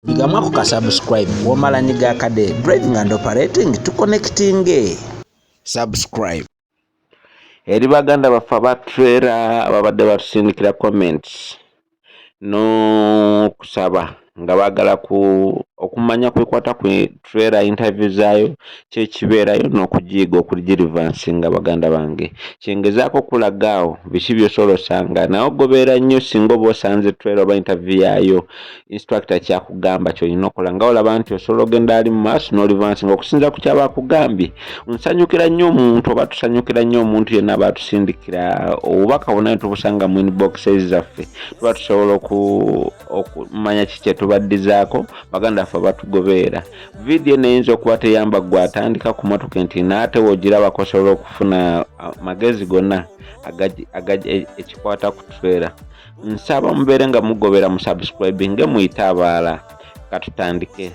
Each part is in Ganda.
Yigamwako ka subscribe womala nyiga akade driving and operating to connecting subscribe. Eri baganda baffe ba trailer ababadde batusindikira comments no kusaba nga bagala okumanya kwekwata ku trailer interview zaayo kyekibeerayo n'okugiyiga okugirivansi nga baganda bange kyengezaako kulagaawo biki byosolosanga nawe gobeera nnyo singa oba osanze trailer oba interview yaayo instructor kyakugamba kyolina okola nga olaba nti osobola ogenda ali mu maaso n'olivansi nga okusinza ku kyaba akugambye. Nsanyukira nnyo omuntu oba tusanyukira nnyo omuntu yenna aba atusindikira obubaka bonna ne tubusanga mu inboxes zaffe tuba tusobola okumanya kiki tubaddizaako baganda ffe batugobeera. Video neyinza okuba teyamba gwe atandika ku motoka nti naate wogirabako osobola okufuna magezi gonna ekikwata ku trailer. Nsaba mubeere nga mugobera mu subscribing muyita abaala katutandike.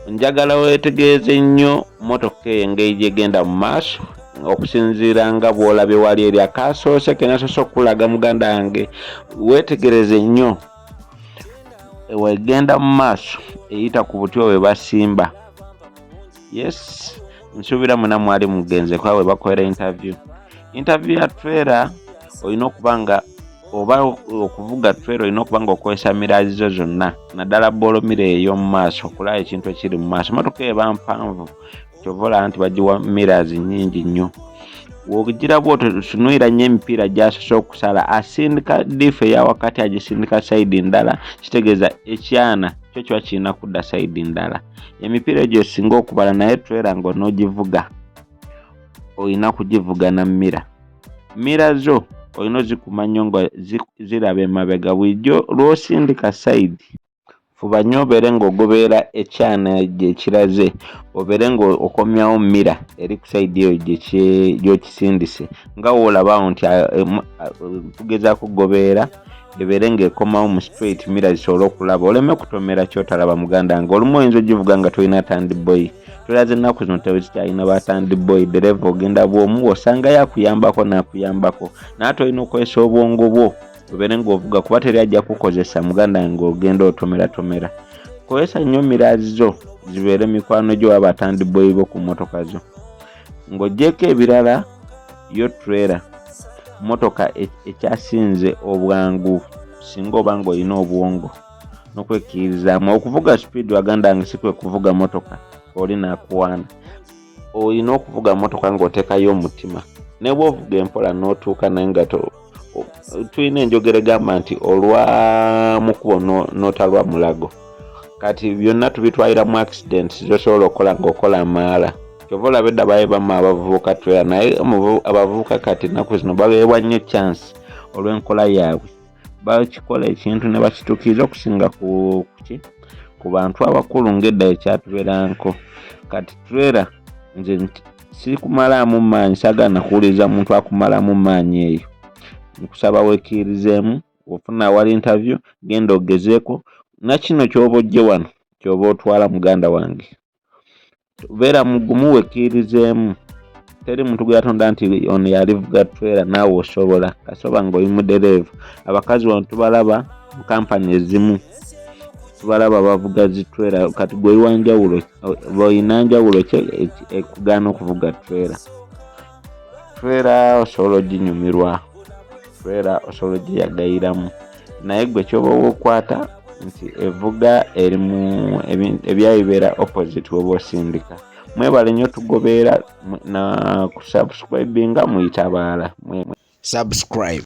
Njagala weetegeeze nnyo motoka eyo engeri gyegenda mu maaso okusinziira nga bw'olabye wali eri akasoose kenasoose okulaga muganda wange weetegereze nnyo wegenda mu maaso eyita ku buti bwe basimba. Yes, nsuubira mwena mwali mugenze kwa we bakolera interview ya trailer olina okuba nga oba okuvuga trailer olina okuba nga okozesa miraazi zo zonna naddala bolomira ey'omu maaso okulaba ekintu ekiri mu maaso. Motoka eba mpanvu kyovola nti bagiwa miraazi nnyingi nnyo. Wogira bw'otyo tunuira nnyo emipiira gy'asoose okusala asindika diff eya wakati agisindika sayidi ndala kitegeeza ekyana kyo kiba kirina kudda sayidi ndala. Emipiira egyo singa okubala naye trailer ng'onoogivuga olina kugivuga na mira zo olina ozikuuma nnyo nga ziraba emabega bulijjo lw'osindika sayidi. Fuba nnyo obeere ng'ogoberera ekyana gyekiraze obeere ng'okomyawo mira eri ku sayidi eyo gy'okisindise nga woolabaawo nti tugezaako kugoberera ebeere ng'ekomawo mu straight mira zisobole okulaba oleme kutomera kyotalaba muganda nga olumu oyinza ogivuga nga tolina tandboy. Tulaze ennaku zino tezikyalina ba tandboy dereva ogenda bw'omu osanga yakuyambako n'akuyambako naye tolina okozesa obwongo bwo obeere ng'ovuga kuba teri ajja kukozesa muganda ng'ogenda otomera. Kozesa nnyo miraazi zo zibeere mikwano gyo waba tandboy bo ku motoka zo ng'oggyeko ebirala yo trailer motoka ekyasinze obwangu singa oba ng'olina obwongo n'okwekkiririzaamu okuvuga speed waganda nga si kwe kuvuga motoka oli naakuwaana. Olina okuvuga motoka ng'oteekayo omutima ne bw'ovuga empola n'otuuka naye nga tulina enjogera egamba nti olwa mukubo n'otalwa mulago. Kati byonna tubitwalira mu accident zosobola okukola ng'okola amaala kyova olaba edda bayebamu abavubuka trailer naye abavubuka kati ennaku zino baweebwa nnyo chance olw'enkola yaabwe bakikola ekintu ne bakituukiriza okusinga ku bantu abakulu ng'edda ekyatubeeranko. Kati trailer nze sikumalaamu maanyi saagala nakuwuliriza muntu akumalamu maanyi eyo. Nkusaba wekkirizeemu ofuna awali interview genda ogezeeko na kino ky'oba ojje wano ky'oba otwala muganda wange beera mugumu wekkirizeemu. Teri muntu gwe yatonda nti ono yalivuga trailer naawe osobola kasoba ng'oli mudereevu. Abakazi wano tubalaba mu kampani ezimu tubalaba bavuga zi trailer kati gwe wanjawulo boyina njawulo ekugaana okuvuga trailer osobola oginyumirwa trailer osobola ogyeyagayiramu naye gwe kyoba okwata nti evuga erimu ebyayo bibeera opposite woba osindika. Mwebale nnyo tugobeera na kusubscribinga muyita abaala subscribe.